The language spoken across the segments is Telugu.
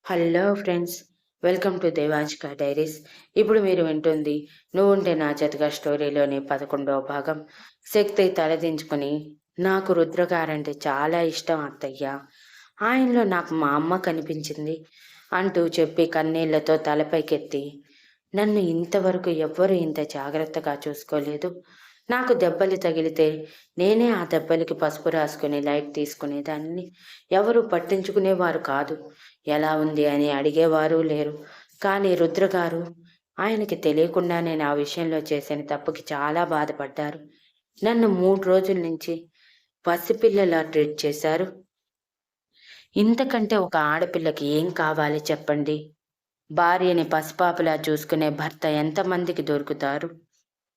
Hello friends, welcome to Devanshika diaries. ఇప్పుడు మీరు వింటుంది నువ్వుంటే నా జతగా స్టోరీలోని 11వ భాగం. శక్తి తలదించుకుని, నాకు రుద్రగారంటే చాలా ఇష్టం అత్తయ్య. ఆయనలో నాకు మా అమ్మ కనిపించింది అంటూ చెప్పి కన్నీళ్లతో తలపైకెత్తి, నన్ను ఇంతవరకు ఎవ్వరూ ఇంత జాగ్రత్తగా చూసుకోలేదు. నాకు దెబ్బలు తగిలితే నేనే ఆ దెబ్బలకి పసుపు రాసుకుని లైట్ తీసుకునేదాన్ని. ఎవరు పట్టించుకునేవారు కాదు. ఎలా ఉంది అని అడిగేవారు లేరు. కానీ రుద్రగారు, ఆయనకి తెలియకుండా నేను ఆ విషయంలో చేసిన తప్పుకి చాలా బాధపడ్డారు. నన్ను 3 రోజుల నుంచి పసిపిల్లలా ట్రీట్ చేశారు. ఇంతకంటే ఒక ఆడపిల్లకి ఏం కావాలి చెప్పండి? భార్యని పసిపాపలా చూసుకునే భర్త ఎంతమందికి దొరుకుతారు?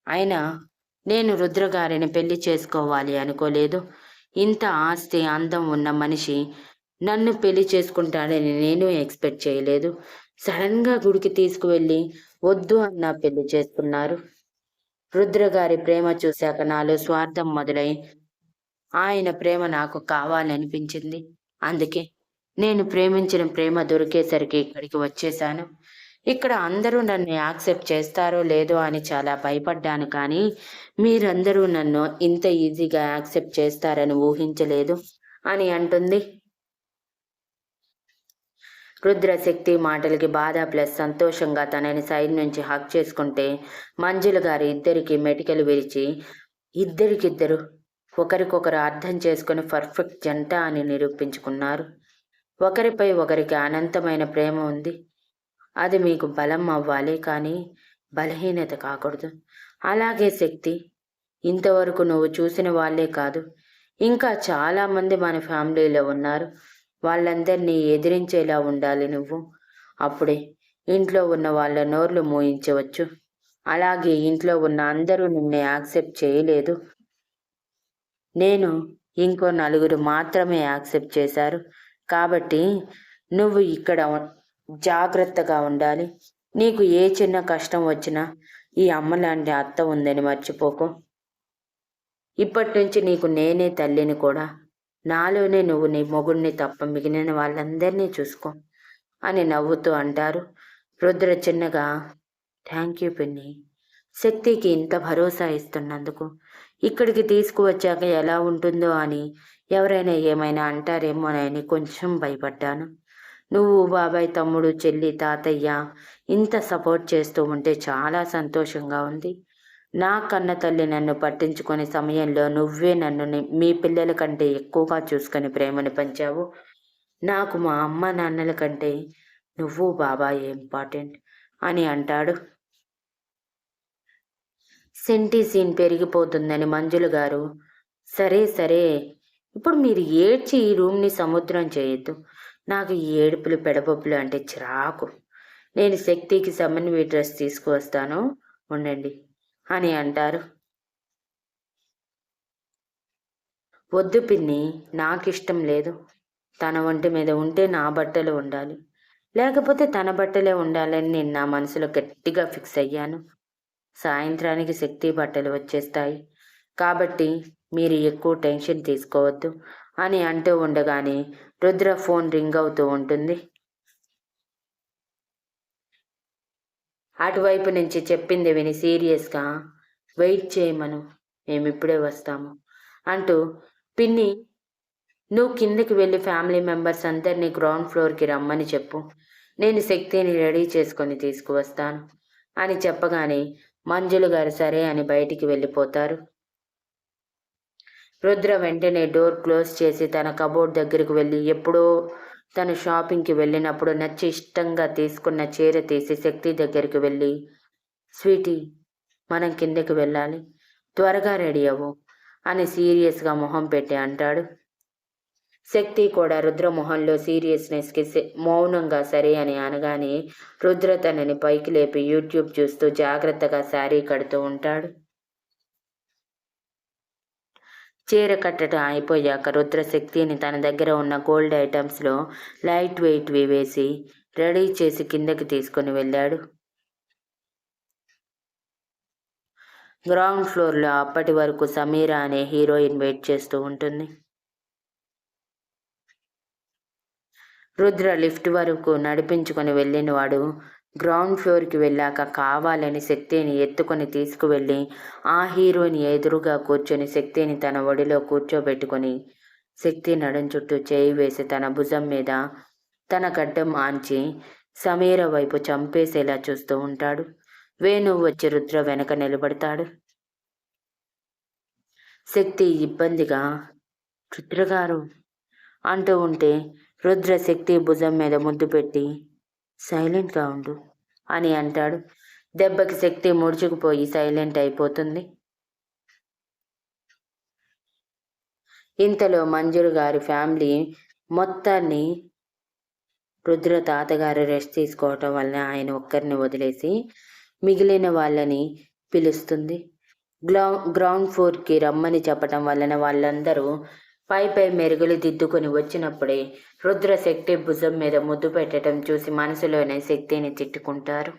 అయినా నేను రుద్రగారిని పెళ్లి చేసుకోవాలి అనుకోలేదు. ఇంత ఆస్తి, అందం ఉన్న మనిషి నన్ను పెళ్లి చేసుకుంటాడని నేను ఎక్స్పెక్ట్ చేయలేదు. సడన్గా గుడికి తీసుకువెళ్ళి వద్దు అన్నా పెళ్లి చేసుకున్నారు. రుద్రగారి ప్రేమ చూశాక నాలో స్వార్థం మొదలై ఆయన ప్రేమ నాకు కావాలనిపించింది. అందుకే నేను ప్రేమించిన ప్రేమ దొరికేసరికి ఇక్కడికి వచ్చేశాను. ఇక్కడ అందరూ నన్ను యాక్సెప్ట్ చేస్తారో లేదో అని చాలా భయపడ్డాను, కానీ మీరందరూ నన్ను ఇంత ఈజీగా యాక్సెప్ట్ చేస్తారని ఊహించలేదు అని అంటుంది. రుద్రశక్తి మాటలకి బాధ ప్లస్ సంతోషంగా తనని సైడ్ నుంచి హక్ చేసుకుంటే, మంజుల గారు ఇద్దరికి మెటికలు విరిచి, ఇద్దరికిద్దరు ఒకరికొకరు అర్థం చేసుకుని పర్ఫెక్ట్ జంట అని నిరూపించుకున్నారు. ఒకరిపై ఒకరికి అనంతమైన ప్రేమ ఉంది. అది మీకు బలం అవ్వాలి, కానీ బలహీనత కాకూడదు. అలాగే శక్తి, ఇంతవరకు నువ్వు చూసిన వాళ్ళే కాదు, ఇంకా చాలామంది మన ఫ్యామిలీలో ఉన్నారు. వాళ్ళందరినీ ఎదిరించేలా ఉండాలి నువ్వు. అప్పుడే ఇంట్లో ఉన్న వాళ్ళ నోర్లు మోయించవచ్చు. అలాగే ఇంట్లో ఉన్న అందరూ నిన్ను యాక్సెప్ట్ చేయలేదు. నేను ఇంకో నలుగురు మాత్రమే యాక్సెప్ట్ చేశారు. కాబట్టి నువ్వు ఇక్కడ జాగ్రత్తగా ఉండాలి. నీకు ఏ చిన్న కష్టం వచ్చినా ఈ అమ్మ లాంటి అత్త ఉందని మర్చిపోకు. ఇప్పటి నుంచి నీకు నేనే తల్లిని కూడా. నాలోనే నువ్వు నీ మొగుడిని తప్ప మిగిలిన వాళ్ళందరినీ చూసుకో అని నవ్వుతూ అంటారు. రుద్ర చిన్నగా, థ్యాంక్ యూ పిన్ని, శక్తికి ఇంత భరోసా ఇస్తున్నందుకు. ఇక్కడికి తీసుకువచ్చాక ఎలా ఉంటుందో అని, ఎవరైనా ఏమైనా అంటారేమోనని కొంచెం భయపడ్డాను. నువ్వు, బాబాయ్, తమ్ముడు, చెల్లి, తాతయ్య ఇంత సపోర్ట్ చేస్తూ ఉంటే చాలా సంతోషంగా ఉంది. నా కన్న తల్లి నన్ను పట్టించుకునే సమయంలో నువ్వే నన్ను మీ పిల్లల కంటే ఎక్కువగా చూసుకొని ప్రేమను పంచావు. నాకు మా అమ్మ నాన్నల కంటే నువ్వు, బాబాయ్ ఇంపార్టెంట్ అని అంటాడు. సెంటి సీన్ పెరిగిపోతుందని మంజుల గారు, సరే సరే, ఇప్పుడు మీరు ఏడ్చి ఈ రూమ్ని సముద్రం చేయొద్దు. నాకు ఈ ఏడుపులు పెడబొప్పులు అంటే చిరాకు. నేను శక్తికి సమన్వయ డ్రెస్ తీసుకువస్తాను, ఉండండి అని అంటారు. వద్దు పిన్ని, నాకిష్టం లేదు. తన ఒంటి మీద ఉంటే నా బట్టలు ఉండాలి, లేకపోతే తన బట్టలే ఉండాలని నేను నా మనసులో గట్టిగా ఫిక్స్ అయ్యాను. సాయంత్రానికి శక్తి బట్టలు వచ్చేస్తాయి, కాబట్టి మీరు ఎక్కువ టెన్షన్ తీసుకోవద్దు అని అంటూ ఉండగానే రుద్ర ఫోన్ రింగ్ అవుతూ ఉంటుంది. అటువైపు నుంచి చెప్పింది విని సీరియస్గా, వెయిట్ చేయమను, మేమిప్పుడే వస్తాము అంటూ, పిన్ని నువ్వు కిందకి వెళ్ళి ఫ్యామిలీ మెంబర్స్ అందరినీ గ్రౌండ్ ఫ్లోర్కి రమ్మని చెప్పు, నేను శక్తిని రెడీ చేసుకొని తీసుకువస్తాను అని చెప్పగానే మంజుల గారు సరే అని బయటికి వెళ్ళిపోతారు. రుద్ర వెంటనే డోర్ క్లోజ్ చేసి తన కబోర్డ్ దగ్గరకు వెళ్ళి, ఎప్పుడో తను షాపింగ్కి వెళ్ళినప్పుడు నచ్చి ఇష్టంగా తీసుకున్న చీర తీసి శక్తి దగ్గరికి వెళ్ళి, స్వీటీ, మనం కిందకి వెళ్ళాలి, త్వరగా రెడీ అవ్వు అని సీరియస్గా మొహం పెట్టి అంటాడు. శక్తి కూడా రుద్ర మొహంలో సీరియస్నెస్కి మౌనంగా సరే అని అనగానే రుద్ర తనని పైకి లేపి యూట్యూబ్ చూస్తూ జాగ్రత్తగా శారీ కడుతూ ఉంటాడు. చీర కట్టడం అయిపోయాక రుద్ర శక్తిని తన దగ్గర ఉన్న గోల్డ్ ఐటమ్స్లో లైట్ వెయిట్వి వేసి రెడీ చేసి కిందకి తీసుకుని వెళ్ళాడు. గ్రౌండ్ ఫ్లోర్లో అప్పటి వరకు సమీరా అనే హీరోయిన్ వెయిట్ చేస్తూ ఉంటుంది. రుద్ర లిఫ్ట్ వరకు నడిపించుకొని వెళ్ళినవాడు గ్రౌండ్ ఫ్లోర్కి వెళ్ళాక కావాలని శక్తిని ఎత్తుకొని తీసుకువెళ్ళి ఆ హీరోని ఎదురుగా కూర్చొని శక్తిని తన ఒడిలో కూర్చోబెట్టుకొని శక్తి నడుం చుట్టూ చేయి వేసి తన భుజం మీద తన గడ్డం ఆంచి సమీర వైపు చంపేసేలా చూస్తూ ఉంటాడు. వేణు వచ్చి రుద్ర వెనక నిలబడతాడు. శక్తి ఇబ్బందిగా రుద్రగారు అంటూ ఉంటే రుద్ర శక్తి భుజం మీద ముద్దు పెట్టి సైలెంట్గా ఉండు అని అంటాడు. దెబ్బకి శక్తి ముడుచుకుపోయి సైలెంట్ అయిపోతుంది. ఇంతలో మంజులు గారి ఫ్యామిలీ మొత్తాన్ని రుద్ర తాతగారు రెస్ట్ తీసుకోవటం వలన ఆయన ఒక్కరిని వదిలేసి మిగిలిన వాళ్ళని పిలుస్తుంది. గ్రౌండ్ ఫ్లోర్కి రమ్మని చెప్పటం వలన వాళ్ళందరూ పై మెరుగులు దిద్దుకొని వచ్చినప్పుడే రుద్ర శక్తి భుజం మీద ముద్దు పెట్టడం చూసి మనసులోనే శక్తిని తిట్టుకుంటారు.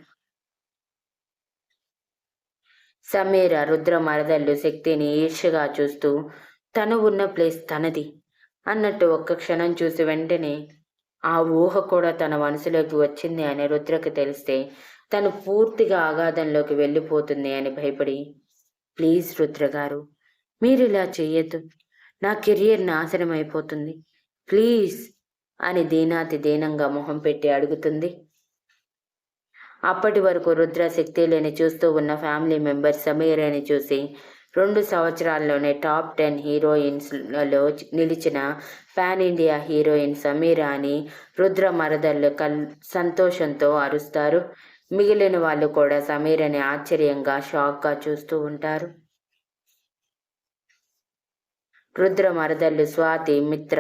సమీర రుద్ర మరదళ్ళు శక్తిని ఈర్ష్యగా చూస్తూ తను ఉన్న ప్లేస్ తనది అన్నట్టు ఒక్క క్షణం చూసి వెంటనే ఆ ఊహ కూడా తన మనసులోకి వచ్చింది అని రుద్రకి తెలిస్తే తను పూర్తిగా అగాధంలోకి వెళ్ళిపోతుంది అని భయపడి, ప్లీజ్ రుద్ర గారు, మీరు ఇలా చెయ్యొద్దు, నా కెరియర్ నాశనం అయిపోతుంది, ప్లీజ్ అని దీనాతి దీనంగా మొహం పెట్టి అడుగుతుంది. అప్పటి వరకు రుద్ర శక్తి లేని చూస్తూ ఉన్న ఫ్యామిలీ మెంబర్స్ సమీరని చూసి 2 సంవత్సరాల్లోనే టాప్ 10 హీరోయిన్స్లలో నిలిచిన పాన్ ఇండియా హీరోయిన్ సమీర అని రుద్ర మరదళ్ళు సంతోషంతో అరుస్తారు. మిగిలిన వాళ్ళు కూడా సమీరని ఆశ్చర్యంగా షాక్గా చూస్తూ ఉంటారు. రుద్ర మరదళ్ళు స్వాతి మిత్ర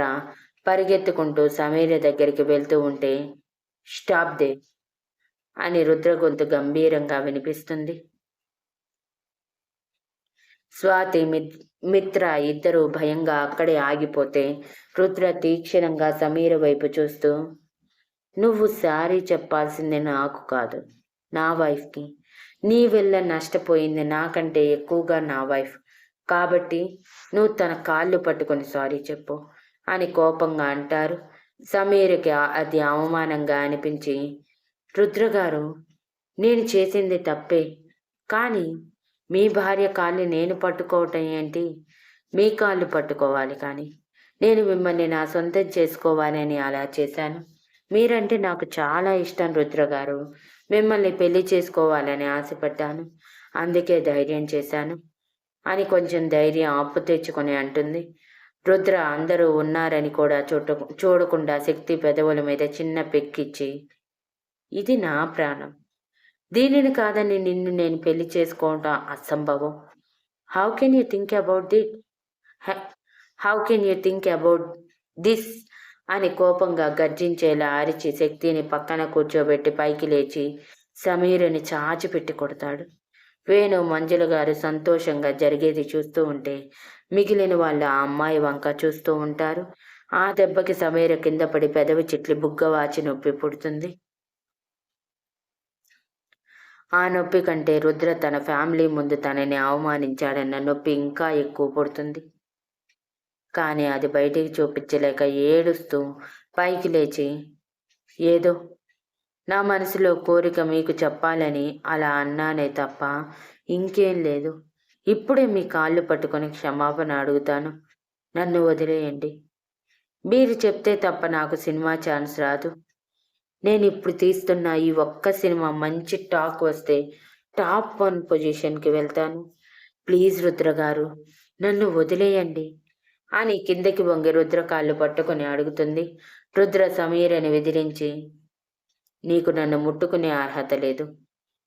పరిగెత్తుకుంటూ సమీర దగ్గరికి వెళ్తూ ఉంటే స్టాప్ దే అని రుద్ర గొంతు గంభీరంగా వినిపిస్తుంది. స్వాతి మిత్ర ఇద్దరూ భయంగా అక్కడే ఆగిపోతే రుద్ర తీక్షణంగా సమీర వైపు చూస్తూ, నువ్వు సారీ చెప్పాల్సింది నాకు కాదు, నా వైఫ్కి. నీ వల్ల నష్టపోయింది నాకంటే ఎక్కువగా నా వైఫ్, కాబట్టి నువ్వు తన కాళ్ళు పట్టుకొని సారీ చెప్పు అని కోపంగా అంటారు. సమీరకి అది అవమానంగా అనిపించి, రుద్రగారు, నేను చేసింది తప్పే, కానీ మీ భార్య కాళ్ళు నేను పట్టుకోవటం ఏంటి? మీ కాళ్ళు పట్టుకోవాలి, కానీ నేను మిమ్మల్ని నా సొంతం చేసుకోవాలని అలా చేశాను. మీరంటే నాకు చాలా ఇష్టం రుద్రగారు, మిమ్మల్ని పెళ్లి చేసుకోవాలని ఆశపడ్డాను, అందుకే ధైర్యం చేశాను అని కొంచెం ధైర్యం అప్పు తెచ్చుకొని అంటుంది. రుద్ర అందరూ ఉన్నారని కూడా చూడకుండా శక్తి పెదవుల మీద చిన్న పెక్కిచ్చి, ఇది నా ప్రాణం, దీనిని కాదని నిన్ను నేను పెళ్లి చేసుకోవటం అసంభవం. How can you think about this అని కోపంగా గర్జించేలా అరిచి శక్తిని పక్కన కూర్చోబెట్టి పైకి లేచి సమీరని చాచిపెట్టి కొడతాడు. వేణు మంజుల గారు సంతోషంగా జరిగేది చూస్తూ ఉంటే మిగిలిన వాళ్ళు ఆ అమ్మాయి వంక చూస్తూ ఉంటారు. ఆ దెబ్బకి సమీర కింద పడి పెదవి చిట్లి బుగ్గవాచి నొప్పి పుడుతుంది. ఆ నొప్పి కంటే రుద్ర తన ఫ్యామిలీ ముందు తనని అవమానించాడన్న నొప్పి ఇంకా ఎక్కువ పుడుతుంది. కానీ అది బయటికి చూపించలేక ఏడుస్తూ పైకి లేచి, ఏదో నా మనసులో కోరిక మీకు చెప్పాలని అలా అన్నానే తప్ప ఇంకేం లేదు. ఇప్పుడే మీ కాళ్ళు పట్టుకొని క్షమాపణ అడుగుతాను, నన్ను వదిలేయండి. మీరు చెప్తే తప్ప నాకు సినిమా ఛాన్స్ రాదు. నేను ఇప్పుడు తీస్తున్న ఈ ఒక్క సినిమా మంచి టాక్ వస్తే టాప్ 1 పొజిషన్కి వెళ్తాను. ప్లీజ్ రుద్ర గారు, నన్ను వదిలేయండి అని కిందకి వంగి రుద్ర కాళ్ళు పట్టుకుని అడుగుతుంది. రుద్ర సమీరని విదిరించి, నీకు నన్ను ముట్టుకునే అర్హత లేదు,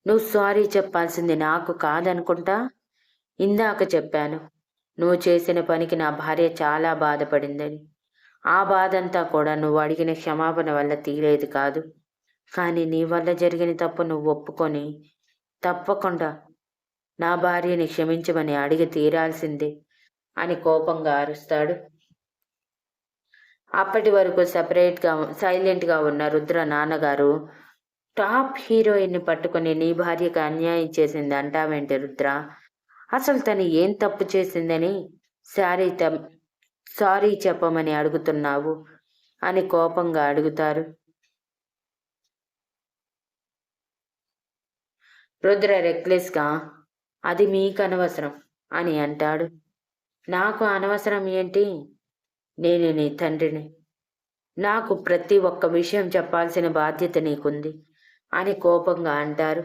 నువ్వు సారీ చెప్పాల్సింది నాకు కాదనుకుంటా. ఇందాక చెప్పాను, నువ్వు చేసిన పనికి నా భార్య చాలా బాధపడిందని. ఆ బాధంతా కూడా నువ్వు అడిగిన క్షమాపణ వల్ల తీరేది కాదు. కానీ నీ వల్ల జరిగిన తప్పు నువ్వు ఒప్పుకొని తప్పకుండా నా భార్యని క్షమించమని అడిగి తీరాల్సిందే అని కోపంగా అరుస్తాడు. అప్పటి వరకు సైలెంట్గా ఉన్న రుద్ర నాన్నగారు, టాప్ హీరోయిన్ని పట్టుకుని నీ భార్యకు అన్యాయం చేసింది అంటావేంటి రుద్ర? అసలు తను ఏం తప్పు చేసిందని సారీ చెప్పమని అడుగుతున్నావు? అని కోపంగా అడుగుతారు. రుద్ర రెక్లెస్గా అది మీకు అనవసరం అని అంటాడు. నాకు అనవసరం ఏంటి? నేను నీ తండ్రిని. నాకు ప్రతి ఒక్క విషయం చెప్పాల్సిన బాధ్యత నీకుంది అని కోపంగా అంటారు.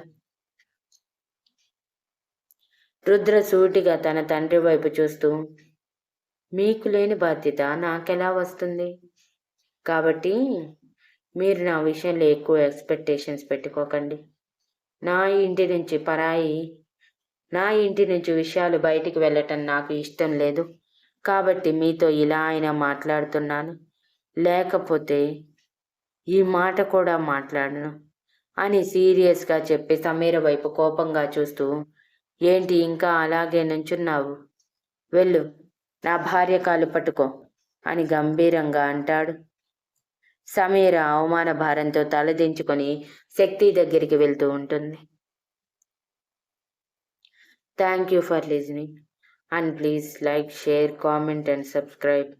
రుద్ర సూటిగా తన తండ్రి వైపు చూస్తూ, మీకు లేని బాధ్యత నాకెలా వస్తుంది? కాబట్టి మీరు నా విషయంలో ఎక్కువ ఎక్స్పెక్టేషన్స్ పెట్టుకోకండి. నా ఇంటి నుంచి విషయాలు బయటికి వెళ్ళటం నాకు ఇష్టం లేదు. కాబట్టి మీతో ఇలా అయినా మాట్లాడుతున్నాను, లేకపోతే ఈ మాట కూడా మాట్లాడను అని సీరియస్గా చెప్పి సమీర వైపు కోపంగా చూస్తూ, ఏంటి ఇంకా అలాగే నుంచున్నావు? వెళ్ళు, నా భార్య కాలు పట్టుకో అని గంభీరంగా అంటాడు. సమీర అవమాన భారంతో తలదించుకొని శక్తి దగ్గరికి వెళ్తూ ఉంటుంది. Thank you for listening and please like, share, comment and subscribe.